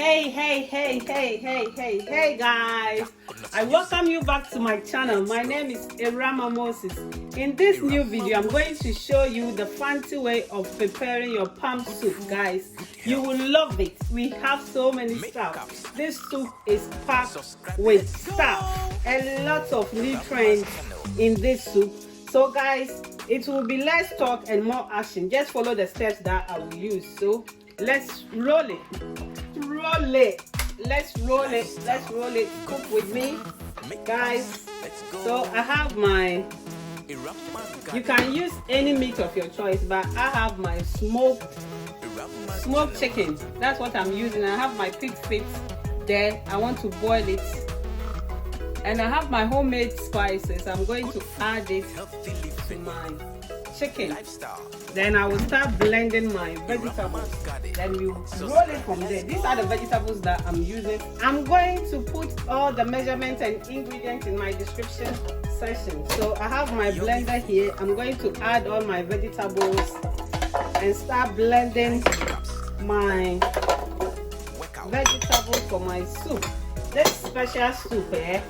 Hey guys, I welcome you back to my channel. My name is Irama Moses. In this new video, I'm going to show you the fancy way of preparing your palm soup, guys. You will love it. We have so many stuff. This soup is packed with stuff, a lot of nutrients in this soup. So guys, it will be less talk and more action. Just follow the steps that I will use. So let's roll it. Let's roll it. Cook with me, guys. So I have my, you can use any meat of your choice, but I have my smoked chicken. That's what I'm using. I have my pig feet there. I want to boil it, and I have my homemade spices. I'm going to add it to my chicken. Then I will start blending my vegetables. Then we roll it from there. These are the vegetables that I'm using. I'm going to put all the measurements and ingredients in my description section. So I have my blender here. I'm going to add all my vegetables and start blending my vegetables for my soup. This special soup, it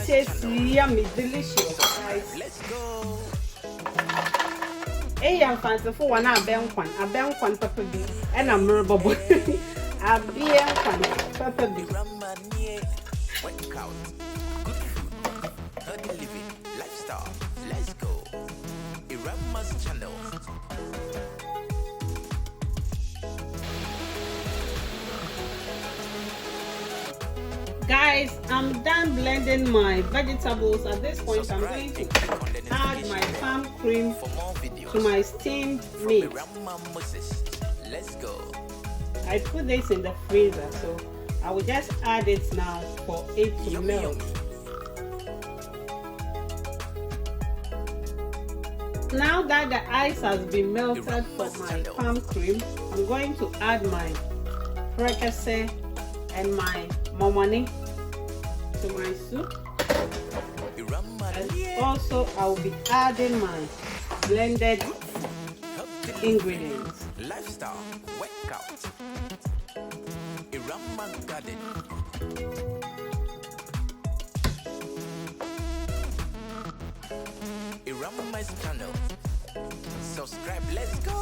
tastes yummy, delicious, guys. Let's go. I am fanciful one. I bang one pepper beef, and I'm memorable. I bang pepper beef. Lifestyle. Let's go. Irama's channel. Guys, I'm done blending my vegetables. At this point, I'm going to add my palm cream to my steamed meat. Let's go. I put this in the freezer, so I will just add it now for it to melt. Now that the ice has been melted for my palm cream, I'm going to add my Prekese and my momani to my soup. And also I will be adding my blended ingredients. Lifestyle workout. Irama garden. Irama's channel. Subscribe. Let's go.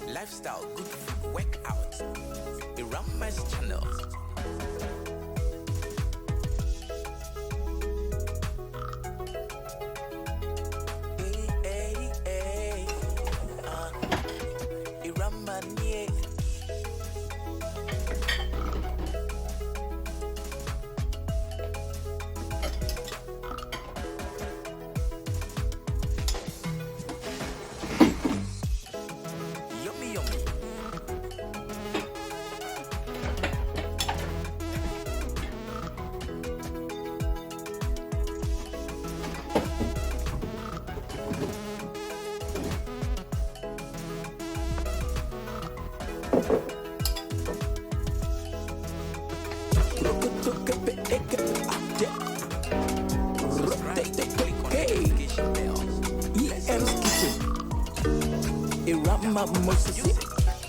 Lifestyle good food workout. Irama's channel.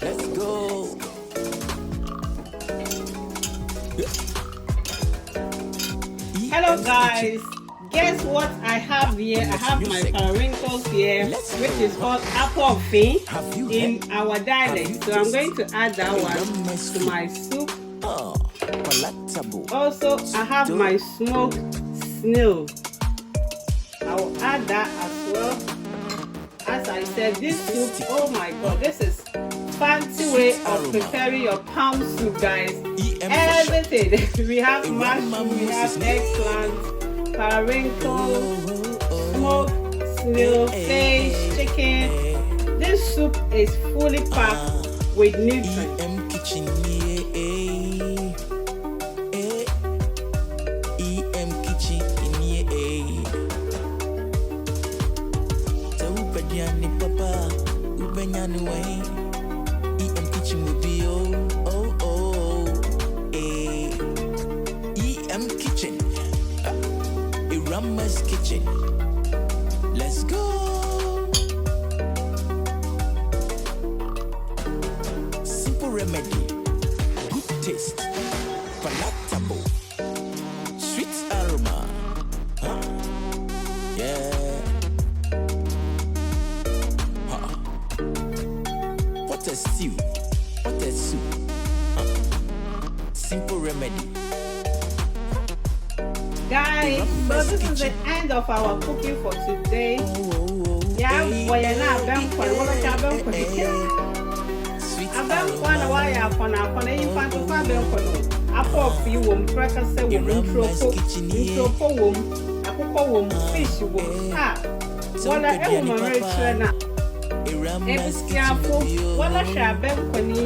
Let's go. Hello guys, guess what I have here? I have my periwinkles here, which is called apple fin in our dialect. So I'm going to add that one to my soup. Also, I have my smoked snail. I will add that as well. As I said, this soup, oh my god, this is fancy way of preparing your palm soup, guys. Everything. We have mushroom, we have eggplant, periwinkle, smoked snail, fish, chicken. This soup is fully packed with nutrients. Rama's kitchen. Let's go. Simple remedy, good taste, palatable, sweet aroma. Huh? Yeah. Huh. What a stew, what a soup. Huh? Simple remedy. Guys, so this is the end of our cooking for today. Yeah, boy, and I've done for what I've done for the kids. I've done one while upon a infant of our belford. I pour few womb, Prekese womb, intro womb, a cocoa womb, fish womb. Ah, what a woman rich now. What a sharp belfony,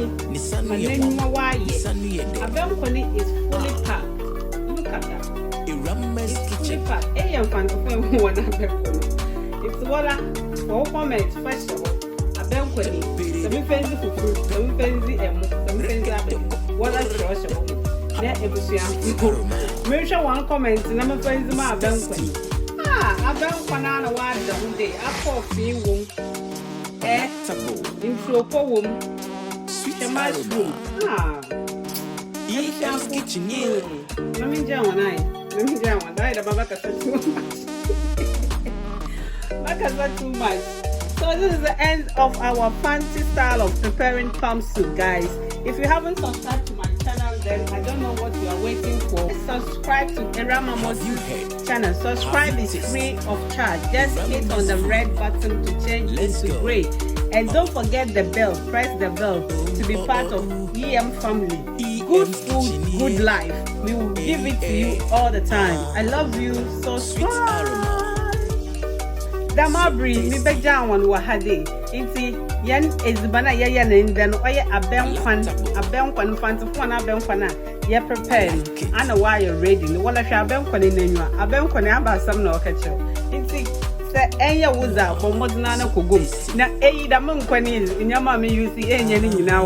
my name Hawaii. A belfony is fully packed. Look at that. Kitchen pack. Hey, I'm fan of one. It's water for comment first of all. A balcony. Some fancy for fruit, some fancy and some fancy water trash. There it was young. Make one comment and I'm a friend of my balcony. Ah, a balcony one day. I pour few womb. Into a poem. Sweet mushroom. Ah, Eggplant kitchen. Let me down one eye. Let me down one. Died about too much. So this is the end of our fancy style of preparing palm soup, guys. If you haven't subscribed to my channel, then I don't know what you are waiting for. Subscribe to Eramamo's channel. Subscribe is free of charge. Just hit on the red button to change into grey. And don't forget the bell. Press the bell to be part of EM family. Good food, good life. We will give it to you all the time. I love you so much. Damabri, me be down one wahade. Inti yen is bana yen and then oye a benkwan fan to one a benkwana. Ye prepare. I know why you're ready. The one I shall benkwan in you. A benkwan about some no catch. Inti say enya wuza for modana kugum. Na da munkwani in your mommy you see any now.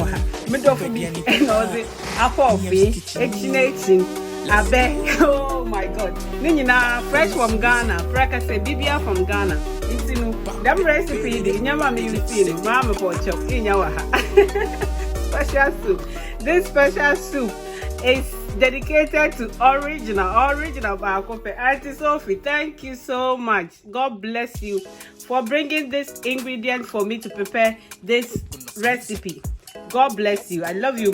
Middle for me and all the apple fee, 18. I bet. Oh my God. Nina fresh from Ghana. Prekese Bibia from Ghana. It's them recipe. The nyama you see. Mama pocho in your special soup. This special soup is dedicated to original Bakope Auntie Sophie. Thank you so much. God bless you for bringing this ingredient for me to prepare this recipe. God bless you. I love you.